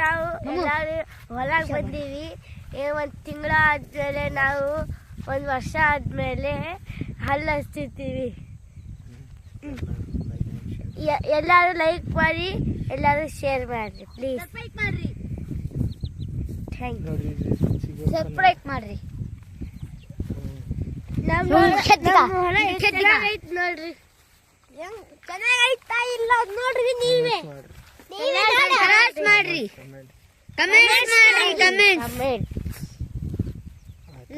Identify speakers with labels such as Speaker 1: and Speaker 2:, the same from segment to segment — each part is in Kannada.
Speaker 1: ನಾವು ಎಲ್ಲರೂ ಹೊಲಕ್ಕೆ ಬಂದೀವಿ. ಒಂದು ತಿಂಗಳ ಆದಮೇಲೆ ನಾವು ಒಂದು ವರ್ಷ ಆದಮೇಲೆ ಹಲ್ಲು ಹಚ್ತಿರ್ತೀವಿ. ಎಲ್ಲರೂ ಲೈಕ್ ಮಾಡಿ, ಎಲ್ಲರೂ ಶೇರ್ ಮಾಡಿರಿ ಪ್ಲೀಸ್.
Speaker 2: ಸಬ್ಸ್ಕ್ರೈಬ್ ಮಾಡಿರಿ.
Speaker 1: Thank you.
Speaker 2: ಸಬ್ಸ್ಕ್ರೈಬ್ ಮಾಡಿರಿ.
Speaker 1: ನಮ್ಮ ಹೊಲ ಚೆನ್ನಾಗೈತೆ ನೋಡ್ರಿ. ಚೆನ್ನಾಗೈತಾ ಇಲ್ಲ ನೋಡ್ರಿ. ನೀವೇ ಕಮೆಂಟ್ ಮಾಡ್ರಿ. ಕಮೆಂಟ್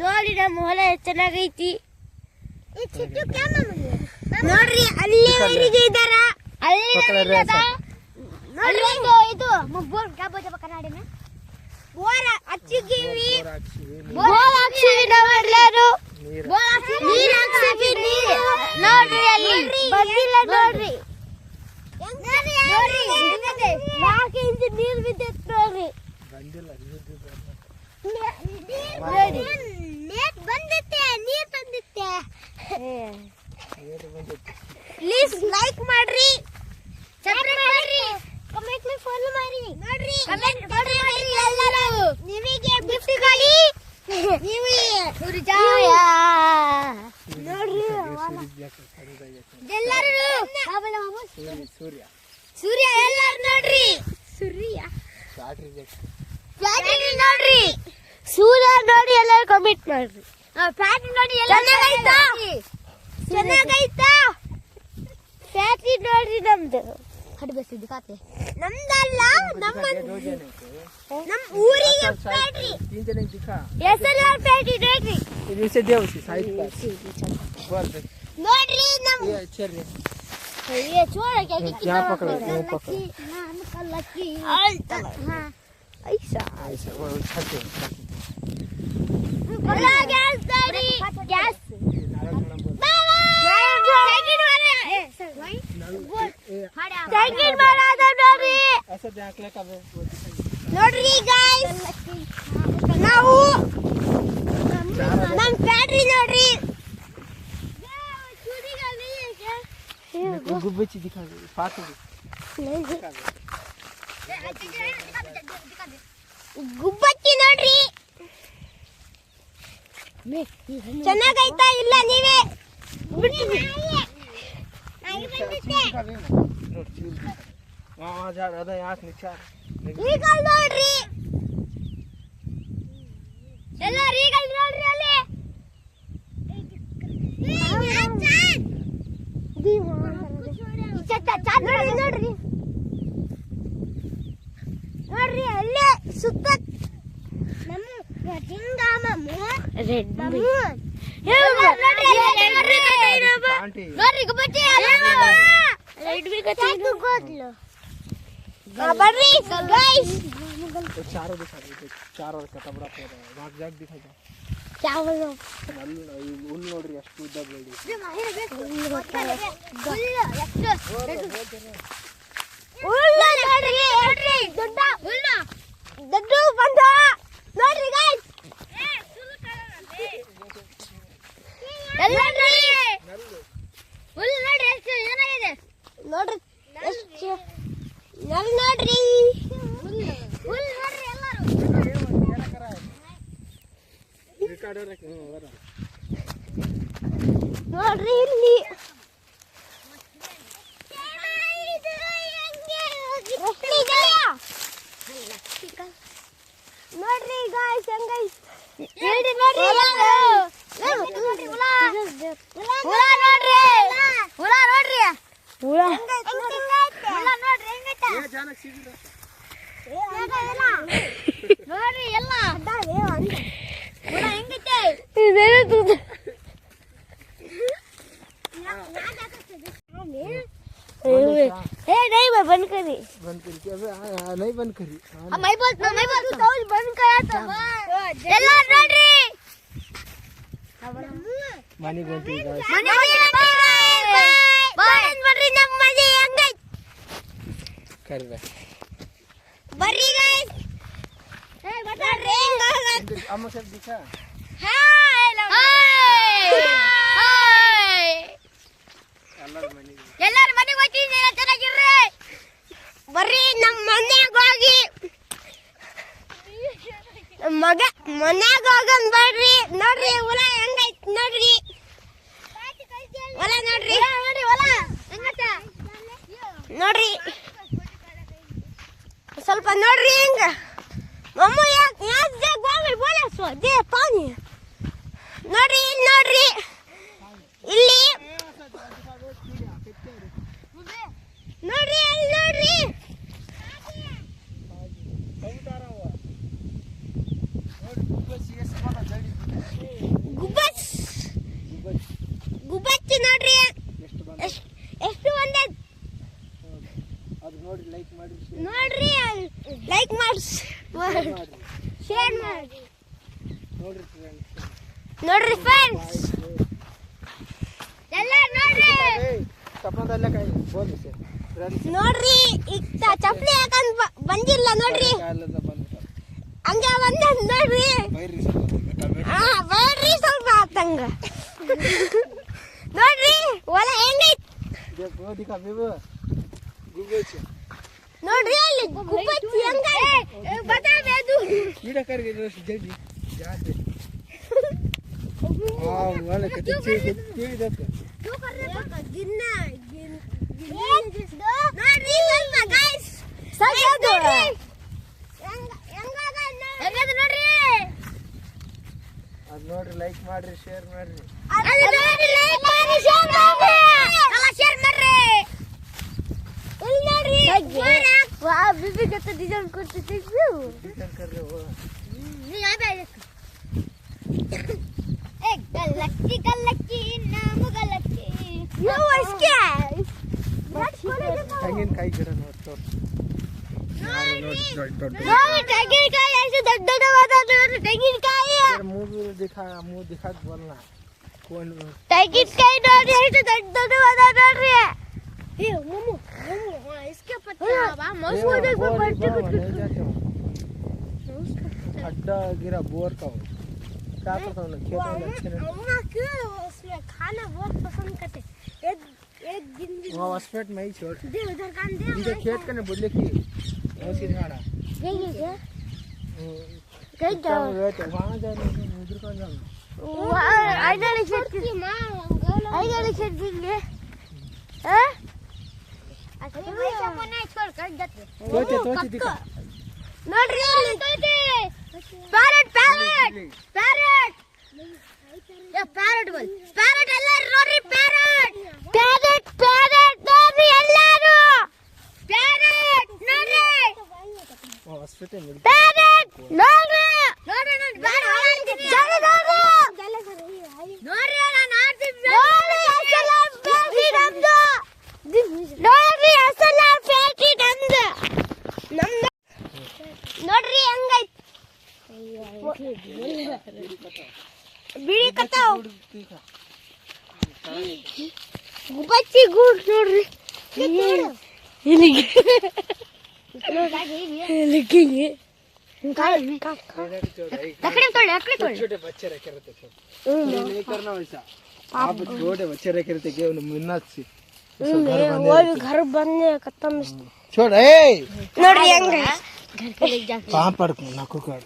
Speaker 1: ನೋಡಿ. ನಮ್ಮ ಹೊಲ ಚೆನ್ನಾಗೈತಿ ನೋಡ್ರಿ. ಅಲ್ಲಿ ಇದ್ದಾರ, ಅಲ್ಲಿ ಇದು ಬೋರ್ ಕನ್ನಡಿನ ಬೋರ್ ಹಚ್ಚಿದ್ದೀವಿ. ಬೋರ್ ಹಾಕ್ಸಿವಿ ನಾವೆಲ್ಲರೂ. ನೀರ್ ಹಾಕ್ಸಿವಿ. ನೋಡ್ರಿ ಅಲ್ಲಿ ಬಂದಿಲ್ಲ ನೋಡ್ರಿ. 4 ಇಂಚ್ ನೀರ್ ಬಿದ್ದೈತ್ ನೋಡ್ರಿ. ನೀರ್ ಬಂದಿತ್ತೆ. ಪ್ಲೀಸ್ ಲೈಕ್ ಮಾಡ್ರಿ, ಸಬ್ಸ್ಕ್ರೈಬ್ ಮಾಡ್ರಿ, ಕಮೆಂಟ್ ಫಾಲೋ ಮಾಡಿ ನೋಡ್ರಿ. ಕಮೆಂಟ್ ಮಾಡ್ರಿ ಎಲ್ಲರೂ. ನಿಮಗೆ ಗಿಫ್ಟ್ ಗಾಡಿ ನೀವೇ ಸುರಿಜಾಯ ನೋಡ್ರಿ. ಎಲ್ಲರೂ ಸೂರ್ಯ ಎಲ್ಲರೂ ನೋಡ್ರಿ. ಸೂರ್ಯ ನೋಡ್ರಿ. ಸೂರ್ಯ ನೋಡಿ ಎಲ್ಲರೂ ಕಮೆಂಟ್ ಮಾಡ್ರಿ. ನೋಡಿ ಚೆನ್ನಾಗೈತಾ? ಚೆನ್ನಾಗೈತಾ? ಫ್ಯಾಕ್ಟ್ರಿ ನೋಡ್ರಿ ನಮ್ದು. ಹಡಿಬಸ್ಸಿದ್ದು ಖಾತೆ ನಮ್ದಲ್ಲ, ನಮ್ಮ ಊರಿಗೆ ಫ್ಯಾಕ್ಟ್ರಿ. ಹೆಸರು ಫ್ಯಾಕ್ಟ್ರಿ ನೋಡ್ರಿ. ನೋಡ್ರಿ ನಮ್ಮ छोड़ क्या
Speaker 3: यहाँ पकड़ो, वो पकड़ो।
Speaker 1: ऐसा
Speaker 3: ऐसा वो छते
Speaker 1: बोला गैस दादी गैस सेकंड मारा था दादी.
Speaker 3: ऐसा देख ले कब
Speaker 1: ನೋಡ್ರಿ गाइस, ನಾವು ನಮ್ಮ ಫ್ಯಾಕ್ಟರಿ ನೋಡ್ರಿ.
Speaker 3: गुब्बची दिखा दे फाट
Speaker 1: ಗುಬ್ಬಚ್ಚಿ ನೋಡ್ರಿ. ಚೆನ್ನಾಗೈತಾ ಇಲ್ಲ ನೀವೇ
Speaker 3: वहाँ जा रहा था यहाँ नीचे
Speaker 1: ಈಗಲ್ ನೋಡ್ರಿ. ಎಲ್ಲರೂ ಈಗಲ್ ನೋಡ್ರಿ. ಅಲ್ಲಿ ನೋಡ್ರಿ ನೋಡ್ರಿ ಅಲ್ಲೇ ಸುತ್ತ ನಮ್ಮ ರೆಡ್ ಬರ್ರಿ गाइस.
Speaker 3: चारों दिखा दे, चारों का कपड़ा पे भाग जाग दिखा दे.
Speaker 1: ಚಾವಲ್
Speaker 3: ಹುಲ್ಲು ನೋಡ್ರಿ ಅಷ್ಟು ಉದ್ದ ಬೆಳಿ.
Speaker 1: ಹುಲ್ಲು ನೋಡ್ರಿ. ದೊಡ್ಡ ಹುಲ್ಲು ದೊಡ್ಡ ಬಂದ ನೋಡ್ರಿ गाइस. ಎಲ್ಲ ನೋಡಿ ಹುಲ್ಲು ನೋಡ್ರಿ ಎಷ್ಟು ಚೆನ್ನಾಗಿದೆ ನೋಡ್ರಿ. ನಲ್ ನೋಡ್ರಿ ಹುಲ್ಲು ನೋಡ್ರಿ ಎಲ್ಲರೂ ನೋಡ್ರಿ ಇಲ್ಲಿ ನೋಡ್ರಿ ಗಾಯ್ಸ್ ಹೆಂಗೈತೆ ನೋಡ್ರಿ. ಹುಳ ನೋಡ್ರಿ. ಹುಳ ನೋಡ್ರಿ. ಹುಳ ನೋಡ್ರಿ ಹೆಂಗೈತೆ ನೋಡ್ರಿ ಎಲ್ಲ ಹುಳ ಹೆಂಗೈತೆ. नहीं मैं बंद करी.
Speaker 3: बंद करी अबे नहीं बंद करी.
Speaker 1: मैं बोल तो बंद करा तो ಎಲ್ಲ ನೋಡ್ರಿ.
Speaker 3: ಮನೆ ಬಂತು गाइस.
Speaker 1: ಮನೆ ಬಾಯ್ ಬರ್ರಿ. ನಮ್ಮ ಮನೆ ಹೆಂಗೈತೆ
Speaker 3: ಕರಿವೆ
Speaker 1: ಬರ್ರಿ गाइस. ಬರ್ರಿ
Speaker 3: ಅಮ್ಮ सब दिखा.
Speaker 1: ಹಾಯ್ ಹಾಯ್ ಎಲ್ಲರ ಮನೆಗೆ ಹೋಗ್ತಿದ್ದೀರಾ? ಚೆನ್ನಾಗಿರ್ರಿ. ಬರ್ರಿ ನಮ್ಮ ಮನೆಗೆ ಹೋಗಿ ಮನ್ಯಾಗ ಹೋಗನ್ ಬರ್ರಿ. ನೋಡ್ರಿ ಹೊಲ ಹೆಂಗೈತ್ ನೋಡ್ರಿ. ಹೊಲ ನೋಡ್ರಿ ನೋಡ್ರಿ ಸ್ವಲ್ಪ ನೋಡ್ರಿ ಹೆಂಗ. ಮಮ್ಮ ಯಾಕೆ ಬೋಲಸೋ ದೇ ಪಾನಿ ನೋಡ್ರಿ ನೋಡ್ರಿ ಇಲ್ಲಿ ನೋಡ್ರಿ ಅಲ್ಲಿ ನೋಡ್ರಿ ಗುಬ್ಬಚ್ಚಿ ನೋಡ್ರಿ ಎಷ್ಟು ಒಂದೇ
Speaker 3: ನೋಡ್ರಿ ಲೈಕ್ ಮಾಡಿ
Speaker 1: ನೋಡ್ರಿ ಲೈಕ್ ಮಾಡಿ ಶೇರ್ ಮಾಡಿ ನೋಡ್ರಿ ಫ್ರೆಂಡ್ಸ್ ಎಲ್ಲ ನೋಡ್ರಿ
Speaker 3: ತಪ್ಪದಲ್ಲ ಕೈ ಬೋಲಿ ಸರ್
Speaker 1: ನೋಡ್ರಿ ಈಗ ಚಪ್ಪಲಿ ಹಾಕಂಡ್ ಬಂದಿಲ್ಲ ನೋಡ್ರಿ ಹಂಗ ಬಂದ ನೋಡ್ರಿ ಬೈರಿ ಸ್ವಲ್ಪ ಆತಂಗ ನೋಡ್ರಿ ಹೊಲ ಹೆಂಗೈತಿ ನೋಡ್ರಿ ಅಲ್ಲಿ ಗುಬ್ಬಚ್ಚಿ ಹೆಂಗೈತಿ ಬತಾವೇದು
Speaker 3: कीड़ा करके जल्दी जाते हां वाले कच्चे कीड़ी देख
Speaker 1: तू कर रे गिन्न ನೋಡ್ರಿ ಸ್ವಲ್ಪ गाइस ಸರಿಯಾದ ಹೆಂಗದ ನೋಡ್ರಿ
Speaker 3: ಅದು ನೋಡ್ರಿ ಲೈಕ್ ಮಾಡ್ರಿ ಶೇರ್ ಮಾಡ್ರಿ
Speaker 1: ಅದು ನೋಡ್ರಿ ಲೈಕ್ ಮಾಡಿ ಶೇರ್ ಮಾಡ್ರಿ ಎಲ್ಲ ಶೇರ್ ಮಾಡ್ರಿ ಇಲ್ಲಿ ನೋಡ್ರಿ ವಾ ಬಿಬಿ ಜೊತೆ ಡಿಸೈನ್ ಕೊಡ್ತಿದ್ದೀವಿ
Speaker 3: ಡಿಸೈನ್ कर रहे हो
Speaker 1: ನೀ ಯಾಕೆ एक गलक्की नाम गलक्की यो इसके
Speaker 3: ತೆಂಗಿನಕಾಯಿ ಗಿಡ ನೋಡ್ತು
Speaker 1: ನೋಡಿ ತೆಂಗಿನಕಾಯಿ ಎಷ್ಟು ದೊಡ್ಡವಾದ ನೋಡಿ ತೆಂಗಿನಕಾಯಿ
Speaker 3: मुंह दिखा बोलना कौन
Speaker 1: ತೆಂಗಿನಕಾಯಿ ನೋಡಿ ಎಷ್ಟು ದೊಡ್ಡವಾದ ನೋಡ್ರಿ ए मोमो हां इसके पत्ते बा मौसम देखो पत्ते
Speaker 3: अड्डा गिरा बोर का क्या पता ना खेत में अच्छे नहीं
Speaker 1: अम्मा क्यों उसमें खाना बहुत पसंद करते एक दिन
Speaker 3: वहां हॉस्पिटल में ही छोड़
Speaker 1: दे उधर कान दे
Speaker 3: इनके खेत कने बोले कि ऐसी झाड़ा
Speaker 1: देंगे क्या कहीं जाओ
Speaker 3: वहां जाने उधर कौन जाना
Speaker 1: वहां आइडल खेत की मां आइडल खेत देंगे हैं अच्छा वैसे को नहीं छोड़ कर जाते
Speaker 3: तोते दिखा
Speaker 1: ನೋಡ್ರಿ ಪ್ಯಾರಟ್ ಪ್ಯಾರಟ್ ಪ್ಯಾರಟ್ ಯಾ ಪ್ಯಾರಟ್ ಬಲ್ ಪ್ಯಾರಟ್ ಎಲ್ಲರೂ ನೋಡ್ರಿ ಪ್ಯಾರಟ್ ಪ್ಯಾರಟ್ ಪ್ಯಾರಟ್ ನೋಡ್ರಿ ಎಲ್ಲರೂ ಪ್ಯಾರಟ್ ನೋಡ್ರಿ
Speaker 3: हॉस्पिटल में
Speaker 1: ಪ್ಯಾರಟ್ ನೋಡ್ರಿ ನೋಡ್ರಿ ನೋಡ್ರಿ ನೋಡ್ರಿ ನಾನು ಆಡ್ತೀನಿ ನೋಡ್ರಿ ಅಸಲ ಪ್ಯಾಟಿ ನಮ್ದು ನೋಡ್ರಿ ಅಸಲ ಪ್ಯಾಟಿ ನಮ್ದು ನಮ್ದು ನೋಡ್ರಿ ಹೆಂಗೈತಿ ಬಿಳಿ ಕತ್ತಾವ್ ಗುಬ್ಬಚ್ಚಿ ಗೂಡ್ ನೋಡ್ರಿ ಇಲ್ಲಿಗೆ
Speaker 3: छोटे बच्चे रखे रहते नहीं करना वैसा आप छोटे बच्चे रखे रहते के मिन्नत से
Speaker 1: घर बनने खत्म
Speaker 3: छोड़ ए
Speaker 1: ನೋಡ್ರಿ ಹೆಂಗ
Speaker 3: पापड़ को नाकू कर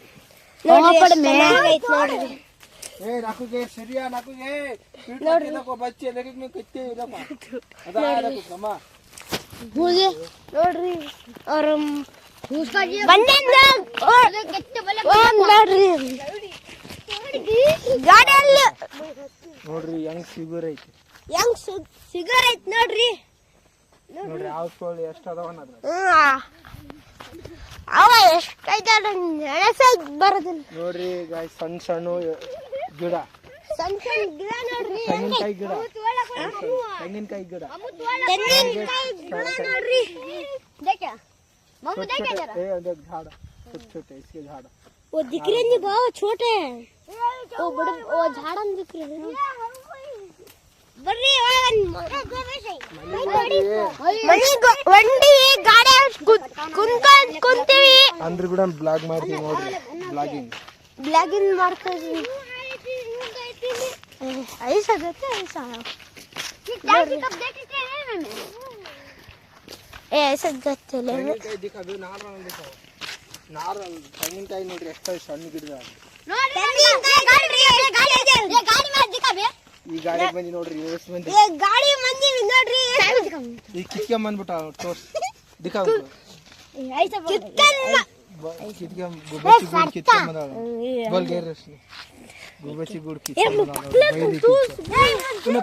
Speaker 1: पापड़ में ನೋಡ್ರಿ
Speaker 3: ए नाकू के सरिया नाकू के ನೋಡ್ರಿ देखो बच्चे लेके में कितने देखो अदा देखो कमा
Speaker 1: मुझे ನೋಡ್ರಿ और उसका ये बन्नेंದ कितने बले ನೋಡ್ರಿ ಗಾಡಿಯಲ್ಲಿ
Speaker 3: ನೋಡ್ರಿ ಯಂಗ್ ಫಿಗರ್ ಐತಿ
Speaker 1: ಯಂಗ್ ಫಿಗರ್ ಐತಿ ನೋಡ್ರಿ
Speaker 3: ನೋಡ್ರಿ ಆವ್ಸ್ಕೊಳ್ಳಿ ಎಷ್ಟು ಅದಾವ ಅನ್ನೋದು
Speaker 1: ಅವ ಎಷ್ಟೈತಾಡ ಎಣಸಾಗಿ ಬರೋದಿಲ್ಲ
Speaker 3: ನೋಡ್ರಿ ಗಾಯ್ಸ್ ಸಣ್ಣ ಸಣ್ಣ ಗಿಡ
Speaker 1: ಸಣ್ಣ ಸಣ್ಣ ಗಿಡ ನೋಡ್ರಿ
Speaker 3: ತೆಂಗಿನಕಾಯಿ ಗಿಡ ತೆಂಗಿನಕಾಯಿ ಗಿಡ
Speaker 1: ತೆಂಗಿನಕಾಯಿ ಗಿಡ ನೋಡ್ರಿ देखा मम्मी देखे जरा
Speaker 3: ए देख झाड़ छोटे छोटे इसके झाड़
Speaker 1: वो दिख रहे नहीं बहुत छोटे हैं वो बड़े वो झाड़न दिख रहे हैं ಬರ್ರಿ ಮನಿ ವಂಡಿ ಗಾಡಿ ಕುಂತೀವಿ
Speaker 3: ಅಂದ್ರೆ ಕೂಡ ಬ್ಲಾಗ್ ಮಾಡ್ತೀವಿ ನೋಡ್ರಿ
Speaker 1: ಬ್ಲಾಗಿಂಗ್ ಮಾಡ್ತೀವಿ ऐसा देते ऐसा ऐसा देते ले
Speaker 3: दिखा दो नाल रंग दिखाओ ನಾರ್ಮಲ್ ತೆಂಗಿನಕಾಯಿ ನೋಡ್ರಿ ಎಷ್ಟು ಸಣ್ಣ ಗಿಡ ಈ ಗಾಡಿ ಬಂದಿ ನೋಡ್ರಿ ಎಷ್ಟು ಮಂದಿ
Speaker 1: ಗಾಡಿ ಮಂದಿ ನೋಡ್ರಿ
Speaker 3: ಈ ಕಿತ್ಕೊಂಡ್ ಬಂದ್ಬಿಟ್ಟ ತೋರ್ಸ್ ದಿಕ್ಕಾ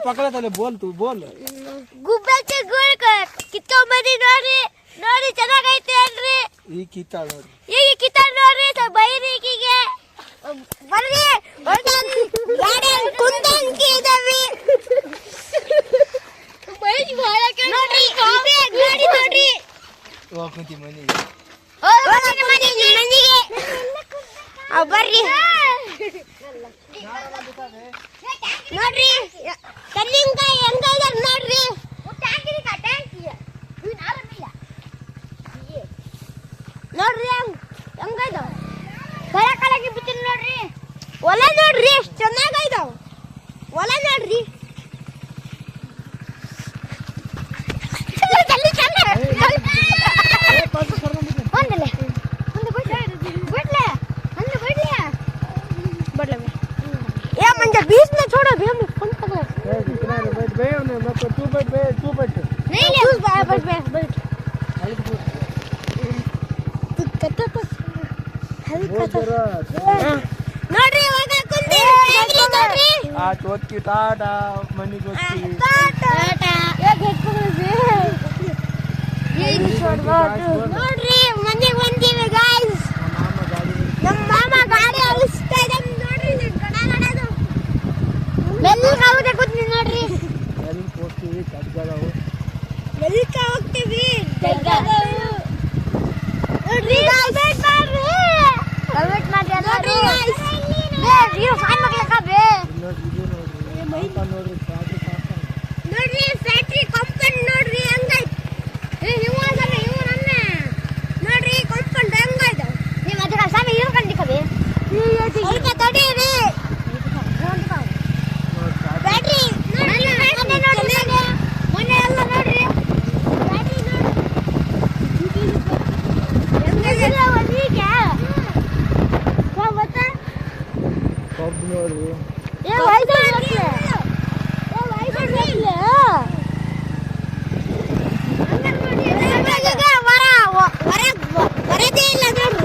Speaker 3: पकड़ा था बोल तू बोल
Speaker 1: ಗುಬ್ಬಚ್ಚಿ ಗುಳ್ಕ ಕಿತ್ಕೊಂಡ್ ಬಂದಿ ನೋಡ್ರಿ ನೋಡಿ ಚೆನ್ನಾಗೈತೆ ಅಲ್ರಿ
Speaker 3: ಈ ಕಿತ್ತಾಳ ನೋಡ್ರಿ
Speaker 1: ಈಗ ಕಿತ್ತಾಳ ನೋಡ್ರಿ ಬೈರಿಕಿಗೆ ಬರ್ರಿ ಗಾಡಿ ಕುಂದಂಕಿ ಇದಾವೆ ಬೈರಿ ಹೊಳಕ್ಕೆ ನೋಡ್ರಿ ಗಾಡಿ ನೋಡ್ರಿ
Speaker 3: ಹೋಗ್ತಿ ಮನೆ
Speaker 1: ಬರ್ರಿ ನೋಡ್ರಿ ತೆಂಗಿನಕಾಯಿ ಹೆಂಗೈದಾರ ನೋಡ್ರಿ ನೋಡ್ರಿ ಹೆಂಗೈದಾವ ಕಳ ಕಳಗಿ ಬಿತ್ತೀನಿ ನೋಡ್ರಿ ಹೊಲ ನೋಡ್ರಿ ಎಷ್ಟು ಚೆನ್ನಾಗೈದಾವ ಹೊಲ ನೋಡ್ರಿ बीच में छोड़ो भी हमने फोन पकड़ा
Speaker 3: बैठ बे मतलब तू बैठ
Speaker 1: नहीं तू बैठ तू कट्टा तो हल्का ನೋಡ್ರಿ ಇವಾಗ ಕುಂತಿ ನೋಡ್ರಿ
Speaker 3: ಆ ಚೋಟ್ಕಿ ಟಾಟಾ ಮನಿ ಗೊತ್ತಿ
Speaker 1: ಟಾಟಾ ಯಾಕೆ ಹೆಕ್ಕೊಂಡ್ರಿ ನೋಡ್ರಿ ಮನೆಗೆ ಬಂದಿವಿ ಗಾಯ್ಸ್ ನಮ್ಮ ಮಾಮ ಗಾಡಿ ಅಳಿಸ್ತಾ ಇದ್ದಾನೆ ನೋಡ್ರಿ ಗಡಗಡದು ಮೆಲ್ಲಿಗೆ ಹೋಗುತ್ತೆ ಕೂತ್ನಿ ನೋಡ್ರಿ
Speaker 3: ಎಲ್ಲಿ ಹೋಗ್ತೀವಿ ಕಡ್ಗದವು
Speaker 1: ಮೆಲ್ಲಿಗೆ ಹೋಗ್ತೀವಿ ಕಡ್ಗದವು ನೋಡ್ರಿ ಕಮೆಂಟ್ ಮಾಡ್ರಿ ನೋಡ್ರಿ ಗಾಯ್ಸ್ ಇದು ಫೈನ್ ಮಾಡ್ಲಕ್ಕ ಬೇ
Speaker 3: ನೋಡ್ರಿ
Speaker 1: ನೋಡ್ರಿ ಫ್ಯಾಕ್ಟರಿ ಕಾಂಪೌಂಡ್ ನೋಡ್ರಿ ಹಂಗೈತೆ ಇವ ನನ್ನ ನೋಡ್ರಿ ಕಾಂಪೌಂಡ್ ಹಂಗೈತೆ ನೀವು ಅದರ ಸಾಮಿ ಇವ್ರು ಕಂಡಿಕಬೇ ಸ್ವಲ್ಪ ತಡೀರಿ ಬ್ಯಾಟ್ರಿ ನೋಡ್ರಿ ಮೊನ್ನೆ ಎಲ್ಲ ನೋಡ್ರಿ ಬ್ಯಾಟ್ರಿ ನೋಡಿ ಹೆಂಗೈತೆ ಒಲಿಗೆ ಗೊತ್ತಾ
Speaker 3: ಕಬ್ಬು ನೋಡ್ರಿ
Speaker 1: ಏ ವೈಸೆ ವರದೇ ಇಲ್ಲ ನೋಡ್ರಿ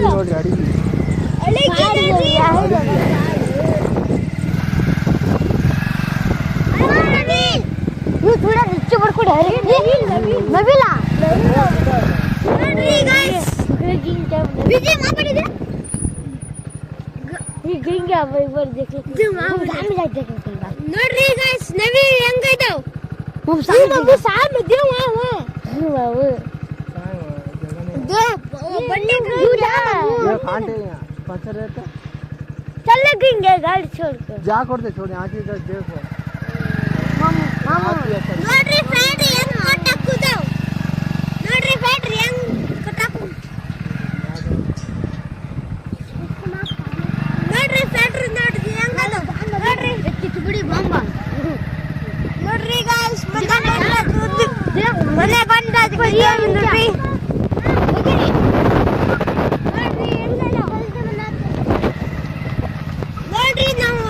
Speaker 3: ನೋಡ್ರಿ ಅಡಿಗೆ
Speaker 1: थोड़ा नीचे बढ़ नबीला विजय मां पड़ी दे ये गिंग आ एक बार देख ले सामने जा देख ನೋಡ್ರಿ गाइस ನವಿ ಹೆಂಗೈತಾವ್ ಸಾಮೆ ದೇವ ಬಾಬು बंडी
Speaker 3: कांटे पत्थर रहता
Speaker 1: चल लगेंगे गाड़ी छोड़कर
Speaker 3: जा करते छोड़ यहाँ की इधर देखो
Speaker 1: ನೋಡ್ರಿ ಫ್ಯಾಕ್ಟರಿ ಹೆಂಗ್ ಕಟ್ಟಕುದಾವ್ ನೋಡ್ರಿ ಫ್ಯಾಕ್ಟರಿ ಹೆಂಗ್ ಕಟ್ಟಕು ನೋಡ್ರಿ ಫ್ಯಾಕ್ಟರಿ ನೋಡ್ರಿ ಹೆಂಗ್ ಅದ ನೋಡ್ರಿ ಕಿತ್ತು ಬಿಡಿ ಬಾಂಬ ನೋಡ್ರಿ गाइस ಮನೆ ಬಂದ ನೋಡ್ರಿ ನೋಡ್ರಿ ನಾವು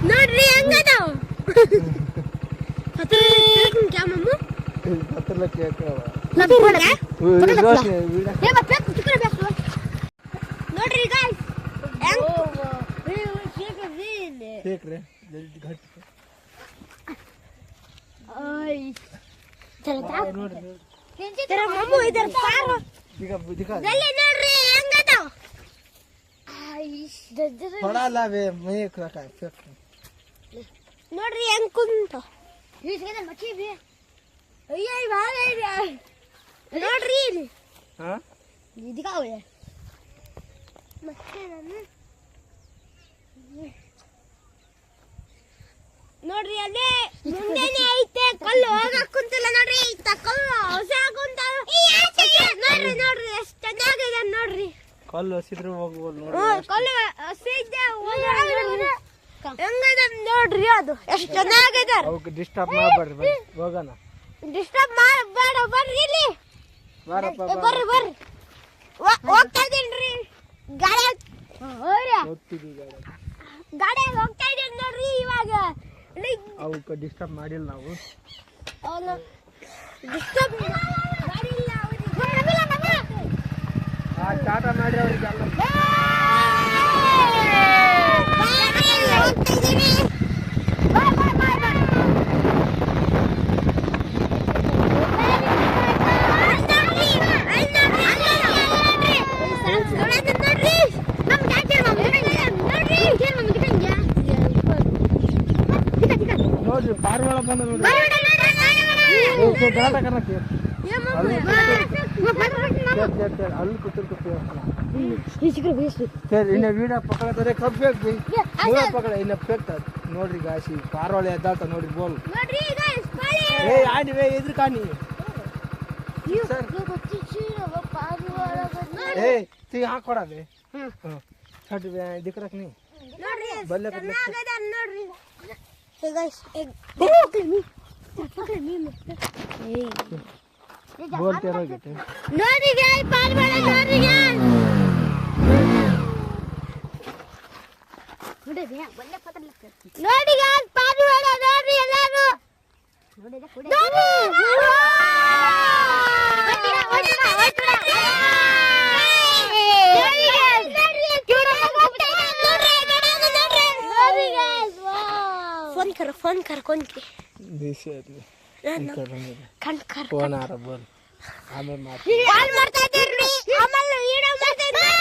Speaker 1: ನೋಡ್ರಿ ಹೆಂಗದಾವ್
Speaker 3: ಪತ್ರ ಕೇಳ್ಕವ
Speaker 1: ನೋಡ್ರಿ ಗಾಯ್ಸ್
Speaker 3: देख रहे जल्दी घट
Speaker 1: तेरा मम्मू इधर पार
Speaker 3: दिखा दिखा
Speaker 1: जल्दी ನೋಡ್ರಿ ಹೆಂಗದ
Speaker 3: थोड़ा लावे मैं एक रखा है
Speaker 1: ನೋಡ್ರಿ ಹೆಂಗ್ ಕುಂತ ಈಸ್ಗದ ಮಚ್ಚಿ ಬಿ ಅಯ್ಯೋ ಭಾಳ ಇದೆ ನೋಡ್ರಿ ಇಲ್ಲಿ
Speaker 3: हां
Speaker 1: ದಿಗಾವೆ ಮತ್ತೆ ನಾನು ನೋಡ್ರಿ ಅಲ್ಲೇ ಮುಂದೆನೇ ಐತೆ ಕಲ್ಲು ಹೋಗಕ್ ಕುಂತಿಲ್ಲ ನೋಡ್ರಿ ಇತ್ತ ಕಲ್ಲು ಹೊಸ ಕುಂತ ನೋಡ್ರಿ ನೋಡ್ರಿ ಎಷ್ಟು ಚೆನ್ನಾಗಿದೆ ನೋಡ್ರಿ
Speaker 3: ಕಲ್ಲು ಹಸಿದ್ರು ಹೋಗ್ಬೋದು ನೋಡಿ
Speaker 1: ಕಲ್ಲು ಹಸಿದ್ದೆ ಹೆಂಗದ ನೋಡ್ರಿ ಅದು ಎಷ್ಟು ಚೆನ್ನಾಗಿದೆ
Speaker 3: ಅವಕ್ಕೆ ಡಿಸ್ಟರ್ಬ್ ಮಾಡಬೇಡ್ರಿ ಬನ್ನಿ ಹೋಗೋಣ
Speaker 1: ಡಿಸ್ಟರ್ಬ್ ಮಾಡಬೇಡ ಬರ್ರಿ ಇಲ್ಲಿ
Speaker 3: ಬಾರಪ್ಪ
Speaker 1: ಬರ್ರಿ ಬರ್ರಿ ಹೋಗ್ತಾ ಇದೀನ್ರಿ ಗಾಡಿ
Speaker 3: ಹೋಗ್ತಿದ್ದೀವಿ
Speaker 1: ಗಾಡಿ ಹೋಗ್ತಾ ಇದೀನಿ ನೋಡ್ರಿ ಇವಾಗ
Speaker 3: ಅವಕ್ಕೆ ಡಿಸ್ಟರ್ಬ್ ಮಾಡಿಲ್ಲ ನಾವು
Speaker 1: ಡಿಸ್ಟರ್ಬ್ ಮಾಡಿಲ್ಲ
Speaker 3: ಟಾಟಾ ಮಾಡಿ ಅವ್ರಿಗೆಲ್ಲ ನೋಡ್ರಿ ಪಾರಿವಾಳ ಬಂದ ನೋಡ್ರಿ ಗಾಟ ಕನ್ನಕ್ಕೆ ಅಲ್ಲಿ ಕೂತಿರ್ಬೇಕು ಇನ್ನ ವೀಡಿಯೋ ಪಕಡತಾರೆ ಕಬ್ಬು ಬೇಕು ಪಕಡ ಇನ್ನ ಫೇಕ್ತ ನೋಡ್ರಿ ಗಾಸಿ ಪಾರಿವಾಳ ಎದ್ದಾಳ್ತ ನೋಡ್ರಿ ಬೋಲ್ ಏ ಆಡಿವೆ ಎದುರು ಕಾಣಿ ಏ ती ಹಾಕೊಡವೆ छट दिख रख नहीं बल्ले
Speaker 1: ನೋಡ್ರಿ Hey guys,
Speaker 3: बोलते रहोगे तुम
Speaker 1: ನೋಡ್ರಿ guys ಪಾರಿವಾಳ ನೋಡ್ರಿ guys ನೋಡಿ guys ಪಾರಿವಾಳ ನೋಡ್ರಿ ಎಲ್ಲರೂ फोन कर कौन के
Speaker 3: फोन आ रहा बोल आमें मार
Speaker 1: कॉल ಮಾಡ್ತಾ ಇದ್ದೀರಿ ಆಮೇಲೆ ವಿಡಿಯೋ ಮಾಡ್ತಾ ಇದ್ದೀರಿ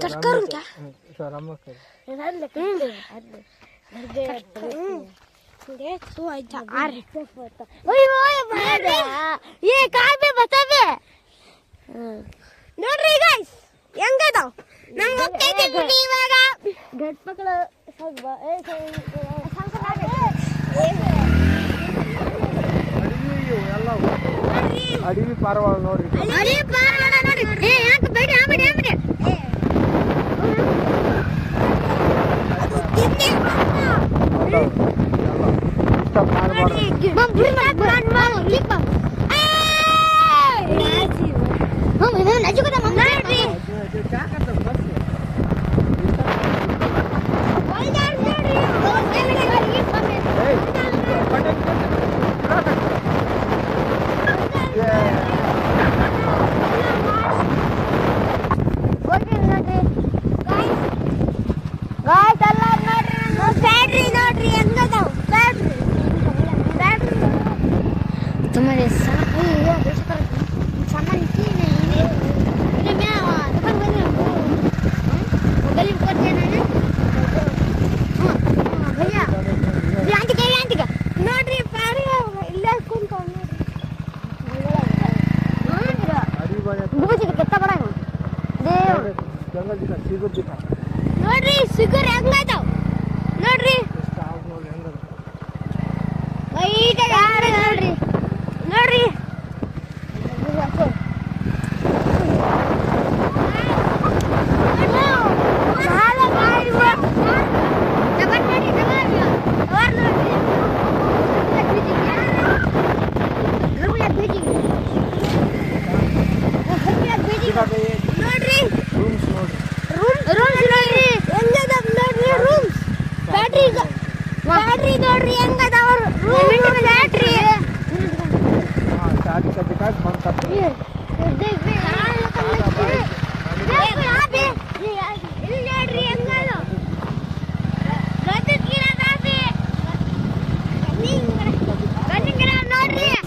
Speaker 1: ಕಟ್ करूं क्या
Speaker 3: सर हम कर
Speaker 1: देख सो आजा आर ओए ओए मारे ये कहां पे बता बे ನೋಡ್ರಿ गाइस ಹೆಂಗದ ನಾನು ಹೋಗ್ತಾ ಇದ್ದೀನಿ ಇವಾಗ ಗಟ್ ಪಕಡ ಸಗ್ಬಾ ಏ
Speaker 3: ಅಡಿವಿ ಪಾರಿವಾಳ ನೋಡ್ರಿ
Speaker 1: ಅಡಿವಿ ಪಾರಿವಾಳ ನೋಡ್ರಿ ಏ ಯಾಕೆ ಬೇಡಿ ಆಮೇಲೆ ಆಮೇಲೆ
Speaker 3: ಡಿಸ್ಟರ್ಬ್ ಮಾಡಬಾರ್ದು
Speaker 1: तुम्हारे सामान की नहीं मैं दुकान बंद गली कर देना है भैया आंटी का ನೋಡ್ರಿ ಪಾರಿ ಇಲ್ಲ ಕುಂತ ನೋಡ್ರಿ ಕೆತ್ತ ಬಡ ದೇವ್
Speaker 3: ಜಂಗಲ್ ದಿನ ಸಿಗುರ್ ದಿನ
Speaker 1: ನೋಡ್ರಿ ಸಿಗುರ್ ಹೆಂಗಾಯ್ತಾವ್ ನೋಡ್ರಿ ವೈಟ್ ಯಾರು ನೋಡ್ರಿ ನೋಡ್ರಿ ಬ್ಯಾಟ್ರಿ ನೋಡ್ರಿ ಹೆಂಗದವರು ಬ್ಯಾಟ್ರಿ
Speaker 3: ಸ್ಟಾರ್ಟ್ ಕಟ್ಟಿಕಾಕ್ ಬಂದ್ ಕಟ್ಟ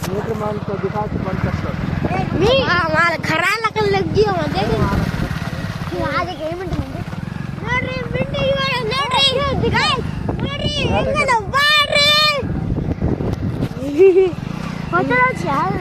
Speaker 3: मीटर मान को दिखा के बंद कर लो
Speaker 1: हमारा खरा लगन लग गई हो देखो आज के मिनट नोड्री बिंडी इवाಳ नोड्री गाइस नोड्री ಹೆಂಗದ ಬಾಡ್ರಿ ಹೋಟೆಲ್ ಚಾಲ್